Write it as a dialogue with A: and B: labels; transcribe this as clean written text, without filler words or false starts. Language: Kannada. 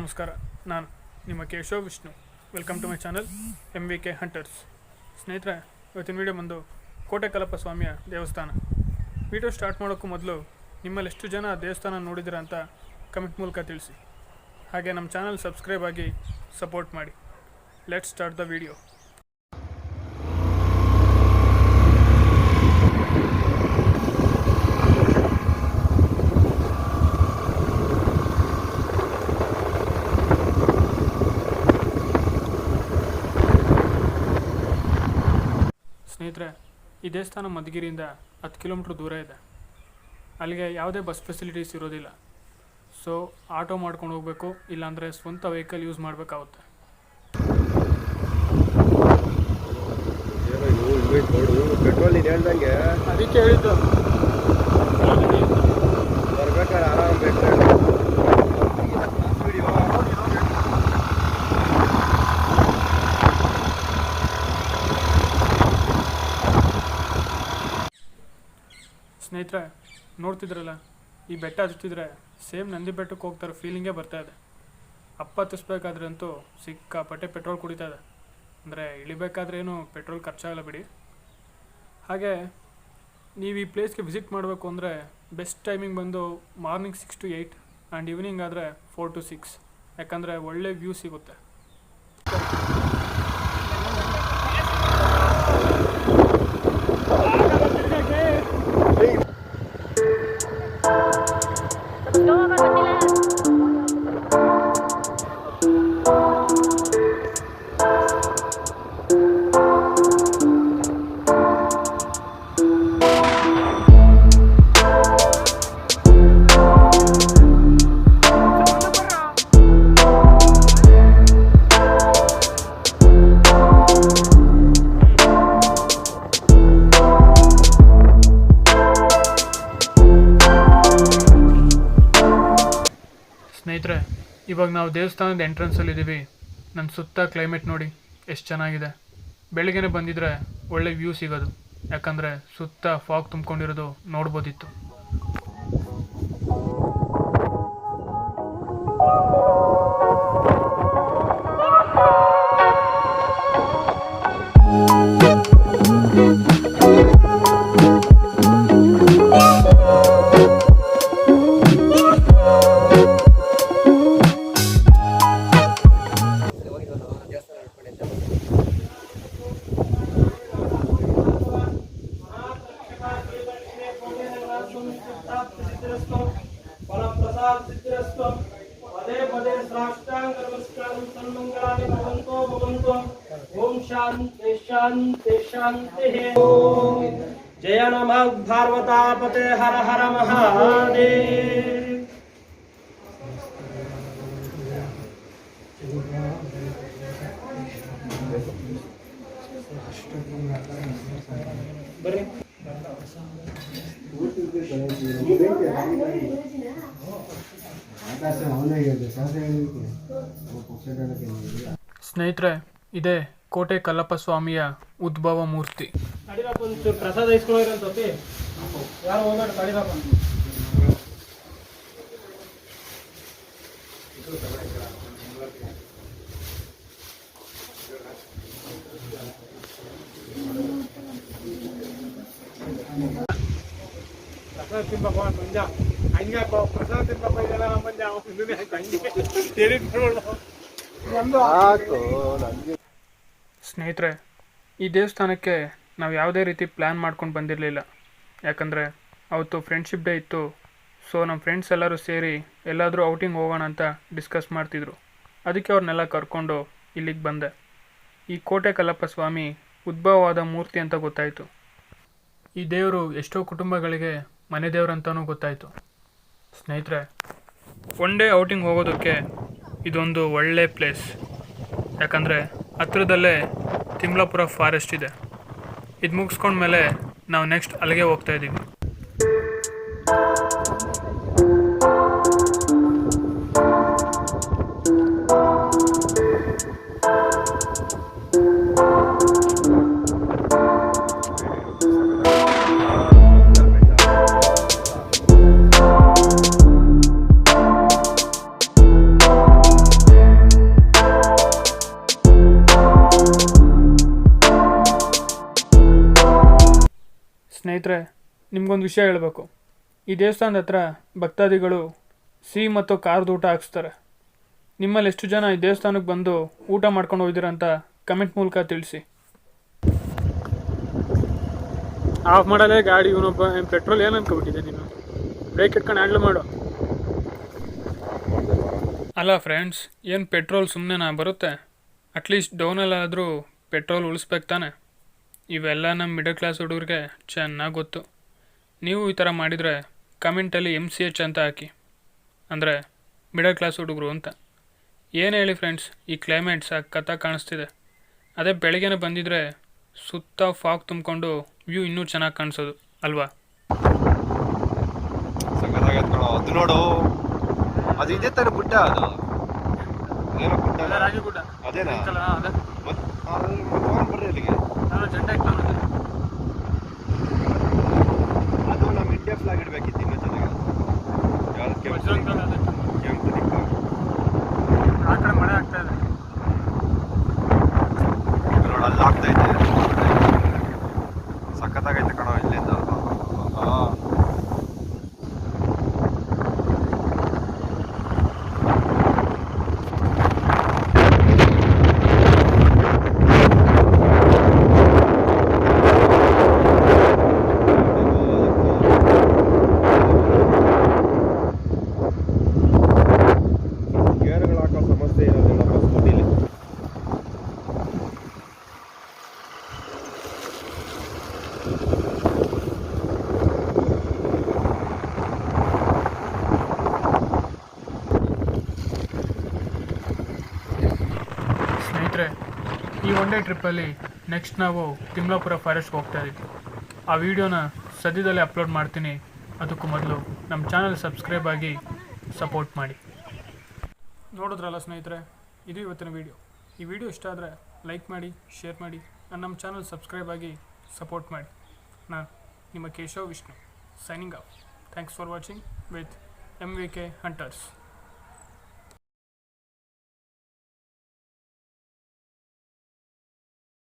A: ನಮಸ್ಕಾರ. ನಾನು ನಿಮ್ಮ Keshav Vishnu. Welcome to my channel MVK hunters. ಸ್ನೇಹಿತರೆ, ಇವತ್ತಿನ ವಿಡಿಯೋ ಬಂದು ಕೋಟೆ ಕಲ್ಲಪ್ಪ ಸ್ವಾಮಿಯ ದೇವಸ್ಥಾನ. ವಿಡಿಯೋ ಸ್ಟಾರ್ಟ್ ಮಾಡೋಕ್ಕೂ ಮೊದಲು ನಿಮ್ಮಲ್ಲಿ ಎಷ್ಟು ಜನ ದೇವಸ್ಥಾನ ನೋಡಿದಿರ ಅಂತ ಕಮೆಂಟ್ ಮೂಲಕ ತಿಳಿಸಿ. ಹಾಗೆ ನಮ್ಮ ಚಾನಲ್ ಸಬ್ಸ್ಕ್ರೈಬ್ ಆಗಿ ಸಪೋರ್ಟ್ ಮಾಡಿ. Let's start the video. ಸ್ನೇಹಿತರೆ, ಈ ದೇವಸ್ಥಾನ ಮಧುಗಿರಿಯಿಂದ 10 ಕಿಲೋಮೀಟ್ರ್ ದೂರ ಇದೆ. ಅಲ್ಲಿಗೆ ಯಾವುದೇ ಬಸ್ ಫೆಸಿಲಿಟೀಸ್ ಇರೋದಿಲ್ಲ. ಸೊ ಆಟೋ ಮಾಡ್ಕೊಂಡು ಹೋಗಬೇಕು, ಇಲ್ಲಾಂದರೆ ಸ್ವಂತ ವೆಹಿಕಲ್ ಯೂಸ್ ಮಾಡಬೇಕಾಗುತ್ತೆ.
B: ಪೆಟ್ರೋಲ್ ಇದೆ ಹೇಳ್ದಂಗೆ
A: ಅದಕ್ಕೆ ಹೇಳಿದ್ದು
B: ಬರ್ಬೇಕಾದ್ರೆ ಆರಾಮ್ ಪೆಟ್ರೋಲ್.
A: ಸ್ನೇಹಿತರೆ, ನೋಡ್ತಿದ್ರಲ್ಲ, ಈ ಬೆಟ್ಟ ಹತ್ತಿದ್ರೆ ಸೇಮ್ ನಂದಿ ಬೆಟ್ಟಕ್ಕೆ ಹೋಗ್ತಾರೋ ಫೀಲಿಂಗೇ ಬರ್ತಾ ಇದೆ. ಹತ್ತಿಸ್ಬೇಕಾದ್ರೆ ಅಂತೂ ಸಿಕ್ಕಾಪಟ್ಟೆ ಪೆಟ್ರೋಲ್ ಕುಡಿತಾ ಇದೆ. ಅಂದರೆ ಇಳಿಬೇಕಾದ್ರೆ ಏನು ಪೆಟ್ರೋಲ್ ಖರ್ಚಾಗಲ್ಲ ಬಿಡಿ. ಹಾಗೆ ನೀವು ಈ ಪ್ಲೇಸ್ಗೆ ವಿಸಿಟ್ ಮಾಡಬೇಕು ಅಂದರೆ ಬೆಸ್ಟ್ ಟೈಮಿಂಗ್ ಬಂದು ಮಾರ್ನಿಂಗ್ 6 to 8 ಆ್ಯಂಡ್ ಈವ್ನಿಂಗ್ ಆದರೆ 4 to 6, ಯಾಕಂದರೆ ಒಳ್ಳೆ ವ್ಯೂ ಸಿಗುತ್ತೆ. ಸ್ನೇಹಿತರೆ, ಇವಾಗ ನಾವು ದೇವಸ್ಥಾನದ ಎಂಟ್ರೆನ್ಸಲ್ಲಿದ್ದೀವಿ. ನನ್ನ ಸುತ್ತ ಕ್ಲೈಮೇಟ್ ನೋಡಿ ಎಷ್ಟು ಚೆನ್ನಾಗಿದೆ. ಬೆಳಗ್ಗೆನೇ ಬಂದಿದ್ರೆ ಒಳ್ಳೆ ವ್ಯೂ ಸಿಗೋದು, ಯಾಕಂದರೆ ಸುತ್ತ ಫಾಗ್ ತುಂಬ್ಕೊಂಡಿರೋದು ನೋಡ್ಬೋದಿತ್ತು. ಪದೇ ಪದೇ ಸಾಷ್ಟಾಂಗ ನಮಸ್ಕಾರಂ ಸನ್ಮಂಗಳಾನಿ ಭವಂತೋ ಭವಂತೋ. ಓಂ ಶಾಂತಿ ಶಾಂತಿ ಶಾಂತಿ. ಜಯ ನಮಃ ಭಾರ್ವತಾಪತೆ ಹರ ಹರ ಮಹಾದೇವ್. ಬರ್ರಿ. ಸ್ನೇಹಿತರೆ, ಇದೇ ಕೋಟೆ ಕಲ್ಲಪ್ಪ ಸ್ವಾಮಿಯ ಉದ್ಭವ ಮೂರ್ತಿ. ಪ್ರಸಾದ ಇಸ್ಕೊಳ್ಳೋರಂತ ಯಾರು ಹೋಗ್ಬೇಡ, ತಡಿರಪ್ಪ. ಪ್ರಸಾದ ತಿಂಬಪ್ಪ ಮಂಜ, ಹಂಗೆ ಪ್ರಸಾದ ತಿಂಬಪ್ಪ ಇದೆಲ್ಲ ನಮ್ಮ ಮಂಜ ಹಂಗೆ. ಸ್ನೇಹಿತರೆ, ಈ ದೇವಸ್ಥಾನಕ್ಕೆ ನಾವು ಯಾವುದೇ ರೀತಿ ಪ್ಲ್ಯಾನ್ ಮಾಡ್ಕೊಂಡು ಬಂದಿರಲಿಲ್ಲ. ಯಾಕಂದರೆ ಅವತ್ತು ಫ್ರೆಂಡ್ಶಿಪ್ ಡೇ ಇತ್ತು. ಸೊ ನಮ್ಮ ಫ್ರೆಂಡ್ಸ್ ಎಲ್ಲರೂ ಸೇರಿ ಎಲ್ಲಾದರೂ ಔಟಿಂಗ್ ಹೋಗೋಣ ಅಂತ ಡಿಸ್ಕಸ್ ಮಾಡ್ತಿದ್ರು. ಅದಕ್ಕೆ ಅವ್ರನ್ನೆಲ್ಲ ಕರ್ಕೊಂಡು ಇಲ್ಲಿಗೆ ಬಂದೆ. ಈ ಕೋಟೆ ಕಲ್ಲಪ್ಪ ಸ್ವಾಮಿ ಉದ್ಭವವಾದ ಮೂರ್ತಿ ಅಂತ ಗೊತ್ತಾಯಿತು. ಈ ದೇವರು ಎಷ್ಟೋ ಕುಟುಂಬಗಳಿಗೆ ಮನೆ ದೇವರಂತನೂ ಗೊತ್ತಾಯಿತು. ಸ್ನೇಹಿತರೆ, ಒನ್ ಡೇ ಔಟಿಂಗ್ ಹೋಗೋದಕ್ಕೆ ಇದೊಂದು ಒಳ್ಳೆ ಪ್ಲೇಸ್. ಯಾಕಂದರೆ ಹತ್ತಿರದಲ್ಲೇ ತಿಮ್ಲಾಪುರ ಫಾರೆಸ್ಟ್ ಇದೆ. ಇದು ಮುಗಿಸ್ಕೊಂಡ್ಮೇಲೆ ನಾವು ನೆಕ್ಸ್ಟ್ ಅಲ್ಲಿಗೆ ಹೋಗ್ತಾಯಿದ್ದೀವಿ. ಸ್ನೇಹಿತರೆ, ನಿಮ್ಗೊಂದು ವಿಷಯ ಹೇಳಬೇಕು. ಈ ದೇವಸ್ಥಾನದ ಹತ್ರ ಭಕ್ತಾದಿಗಳು ಸಿಹಿ ಮತ್ತು ಖಾರದ ಊಟ ಹಾಕ್ಸ್ತಾರೆ. ನಿಮ್ಮಲ್ಲಿ ಎಷ್ಟು ಜನ ಈ ದೇವಸ್ಥಾನಕ್ಕೆ ಬಂದು ಊಟ ಮಾಡ್ಕೊಂಡು ಹೋಗಿದ್ದೀರ ಅಂತ ಕಮೆಂಟ್ ಮೂಲಕ ತಿಳಿಸಿ. ಆಫ್ ಮಾಡಲೇ ಗಾಡಿ ಇವನೊಬ್ಬ. ಪೆಟ್ರೋಲ್ ಏನು ಅನ್ಕೊಬಿಟ್ಟಿದೆ ನೀನು? ಬ್ರೇಕ್ ಇಟ್ಕೊಂಡು ಹ್ಯಾಂಡ್ಲ್ ಮಾಡು. ಅಲ್ಲ ಫ್ರೆಂಡ್ಸ್, ಏನು ಪೆಟ್ರೋಲ್ ಸುಮ್ಮನೆನಾ ಬರುತ್ತೆ? ಅಟ್ಲೀಸ್ಟ್ ಡೌನಲ್ಲಾದರೂ ಪೆಟ್ರೋಲ್ ಉಳಿಸ್ಬೇಕು ತಾನೆ. ಇವೆಲ್ಲ ನಮ್ಮ ಮಿಡಲ್ ಕ್ಲಾಸ್ ಹುಡುಗರಿಗೆ ಚೆನ್ನಾಗಿ ಗೊತ್ತು. ನೀವು ಈ ಥರ ಮಾಡಿದರೆ ಕಮೆಂಟಲ್ಲಿ MCH ಅಂತ ಹಾಕಿ, ಅಂದರೆ ಮಿಡಲ್ ಕ್ಲಾಸ್ ಹುಡುಗರು ಅಂತ. ಏನು ಹೇಳಿ ಫ್ರೆಂಡ್ಸ್, ಈ ಕ್ಲೈಮೇಟ್ ಸಖತ್ತಾಗಿ ಕಾಣಿಸ್ತಿದೆ. ಅದೇ ಬೆಳಗ್ಗೆನೇ ಬಂದಿದ್ರೆ ಸುತ್ತ ಫಾಗ್ ತುಂಬಿಕೊಂಡು ವ್ಯೂ ಇನ್ನೂ ಚೆನ್ನಾಗಿ ಕಾಣಿಸೋದು ಅಲ್ವಾ?
B: ಅದು ನೋಡು, ಅದು ಇದೇ ತರ ಗುಡ್ಡ. ಅದು ಏನೋ ಗುಡ್ಡ,
A: ರಾಗಿ ಗುಡ್ಡ
B: ಅದೇನಾ? ಬರ್ರಿ ಅಲ್ಲಿಗೆ.
A: ಜೆಂಡ
B: ಅದು ನಮ್ಮ ಇಂಡಿಯಾ ಫ್ಲಾಗ್ ಇಡಬೇಕಿತ್ತು ಇನ್ನೂ ಚೆನ್ನಾಗಿ. ಕೆಂಪು ದಿಕ್ಕ.
A: ಆ ಕಡೆ ಮಳೆ ಆಗ್ತಾ ಇದೆ
B: ನೋಡಿ, ಅಲ್ಲಿ ಆಗ್ತಾ ಇದೆ. ಸಖತ್ತಾಗೈತೆ ಕಣೋ ಇಲ್ಲಿಂದ.
A: ಸ್ನೇಹಿತರೆ, ಈ ಒನ್ ಡೇ ಟ್ರಿಪ್ಪಲ್ಲಿ ನೆಕ್ಸ್ಟ್ ನಾವು ತಿಮ್ಲಾಪುರ ಫಾರೆಸ್ಟ್ಗೆ ಹೋಗ್ತಾ ಇದ್ದೀವಿ. ಆ ವಿಡಿಯೋನ ಸದ್ಯದಲ್ಲೇ ಅಪ್ಲೋಡ್ ಮಾಡ್ತೀನಿ. ಅದಕ್ಕೂ ಮೊದಲು ನಮ್ಮ ಚಾನಲ್ ಸಬ್ಸ್ಕ್ರೈಬ್ ಆಗಿ ಸಪೋರ್ಟ್ ಮಾಡಿ. ನೋಡಿದ್ರಲ್ಲ ಸ್ನೇಹಿತರೆ, ಇದು ಇವತ್ತಿನ ವಿಡಿಯೋ. ಈ ವಿಡಿಯೋ ಇಷ್ಟ ಆದರೆ ಲೈಕ್ ಮಾಡಿ, ಶೇರ್ ಮಾಡಿ, ನಮ್ಮ ಚಾನಲ್ ಸಬ್ಸ್ಕ್ರೈಬ್ ಆಗಿ ಸಪೋರ್ಟ್ ಮಾಡಿ. ನಾನು ನಿಮ್ಮ Keshav Vishnu, signing off. Thanks for watching with MVK Hunters.